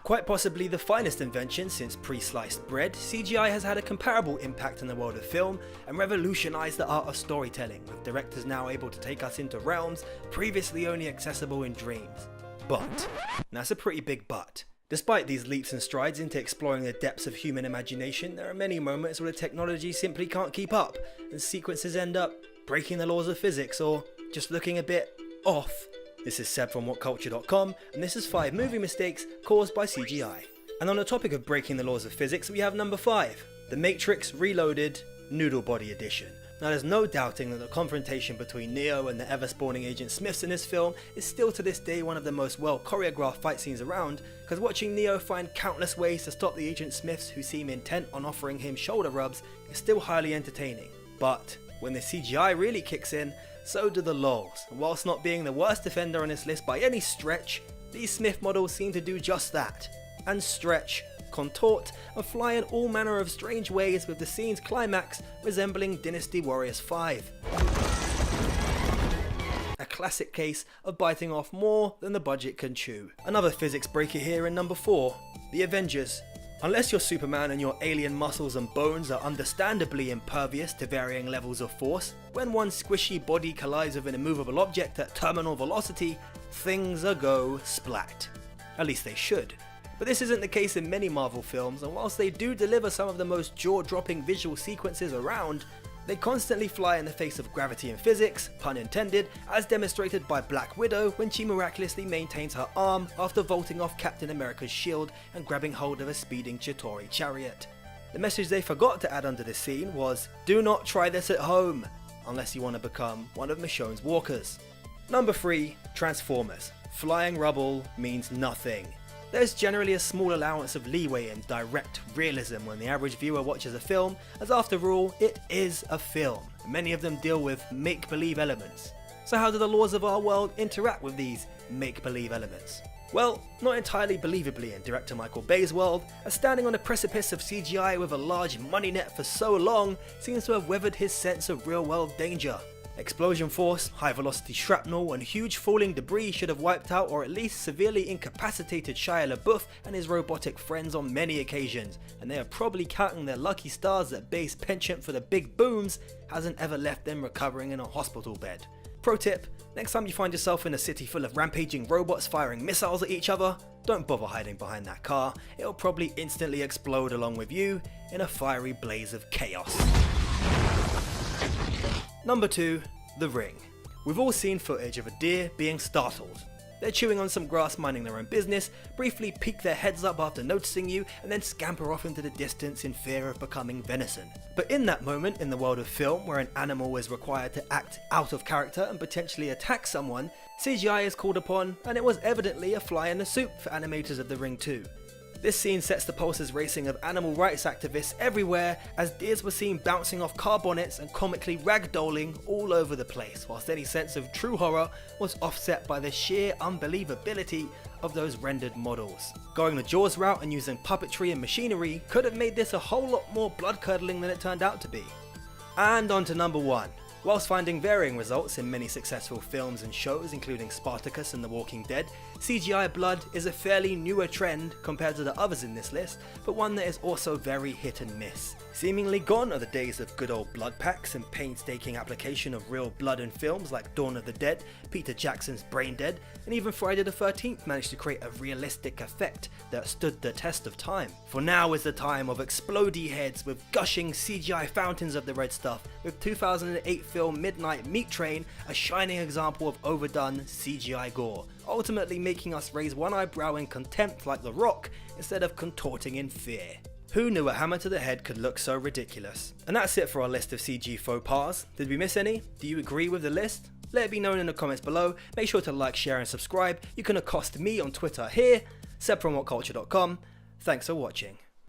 Quite possibly the finest invention since pre-sliced bread, CGI has had a comparable impact in the world of film and revolutionized the art of storytelling, with directors now able to take us into realms previously only accessible in dreams. But, and that's a pretty big but. Despite these leaps and strides into exploring the depths of human imagination, there are many moments where the technology simply can't keep up, and sequences end up breaking the laws of physics or just looking a bit off. This is Seb from WhatCulture.com, and this is 5 movie mistakes caused by CGI. And on the topic of breaking the laws of physics, we have number 5, The Matrix Reloaded Noodle Body Edition. Now there's no doubting that the confrontation between Neo and the ever-spawning Agent Smiths in this film is still to this day one of the most well choreographed fight scenes around, because watching Neo find countless ways to stop the Agent Smiths who seem intent on offering him shoulder rubs is still highly entertaining. But when the CGI really kicks in, so do the lols, and whilst not being the worst offender on this list by any stretch, these Smith models seem to do just that, and stretch, contort, and fly in all manner of strange ways, with the scene's climax resembling Dynasty Warriors 5. A classic case of biting off more than the budget can chew. Another physics breaker here in number 4, The Avengers. Unless you're Superman and your alien muscles and bones are understandably impervious to varying levels of force, when one squishy body collides with an immovable object at terminal velocity, things go splat. At least they should. But this isn't the case in many Marvel films, and whilst they do deliver some of the most jaw-dropping visual sequences around, they constantly fly in the face of gravity and physics, pun intended, as demonstrated by Black Widow when she miraculously maintains her arm after vaulting off Captain America's shield and grabbing hold of a speeding Chitauri chariot. The message they forgot to add under this scene was, do not try this at home, unless you want to become one of Michonne's walkers. Number 3, Transformers. Flying rubble means nothing. There's generally a small allowance of leeway in direct realism when the average viewer watches a film, as after all, it is a film. Many of them deal with make-believe elements. So how do the laws of our world interact with these make-believe elements? Well, not entirely believably in director Michael Bay's world, as standing on the precipice of CGI with a large money net for so long seems to have weathered his sense of real-world danger. Explosion force, high-velocity shrapnel, and huge falling debris should have wiped out or at least severely incapacitated Shia LaBeouf and his robotic friends on many occasions, and they are probably counting their lucky stars that Bay's penchant for the big booms hasn't ever left them recovering in a hospital bed. Pro tip, next time you find yourself in a city full of rampaging robots firing missiles at each other, don't bother hiding behind that car, it'll probably instantly explode along with you in a fiery blaze of chaos. Number 2, The Ring. We've all seen footage of a deer being startled. They're chewing on some grass minding their own business, briefly peek their heads up after noticing you, and then scamper off into the distance in fear of becoming venison. But in that moment in the world of film where an animal is required to act out of character and potentially attack someone, CGI is called upon, and it was evidently a fly in the soup for animators of The Ring 2. This scene sets the pulses racing of animal rights activists everywhere, as deers were seen bouncing off car bonnets and comically ragdolling all over the place, whilst any sense of true horror was offset by the sheer unbelievability of those rendered models. Going the Jaws route and using puppetry and machinery could have made this a whole lot more blood-curdling than it turned out to be. And on to number 1. Whilst finding varying results in many successful films and shows including Spartacus and The Walking Dead, CGI blood is a fairly newer trend compared to the others in this list, but one that is also very hit and miss. Seemingly gone are the days of good old blood packs and painstaking application of real blood in films like Dawn of the Dead, Peter Jackson's Brain Dead, and even Friday the 13th managed to create a realistic effect that stood the test of time. For now is the time of explodey heads with gushing CGI fountains of the red stuff, with 2008 film Midnight Meat Train a shining example of overdone CGI gore, ultimately making us raise one eyebrow in contempt like The Rock instead of contorting in fear. Who knew a hammer to the head could look so ridiculous? And that's it for our list of CG faux pas. Did we miss any? Do you agree with the list? Let it be known in the comments below. Make sure to like, share and subscribe. You can accost me on Twitter here, Seb from WhatCulture.com. Thanks for watching.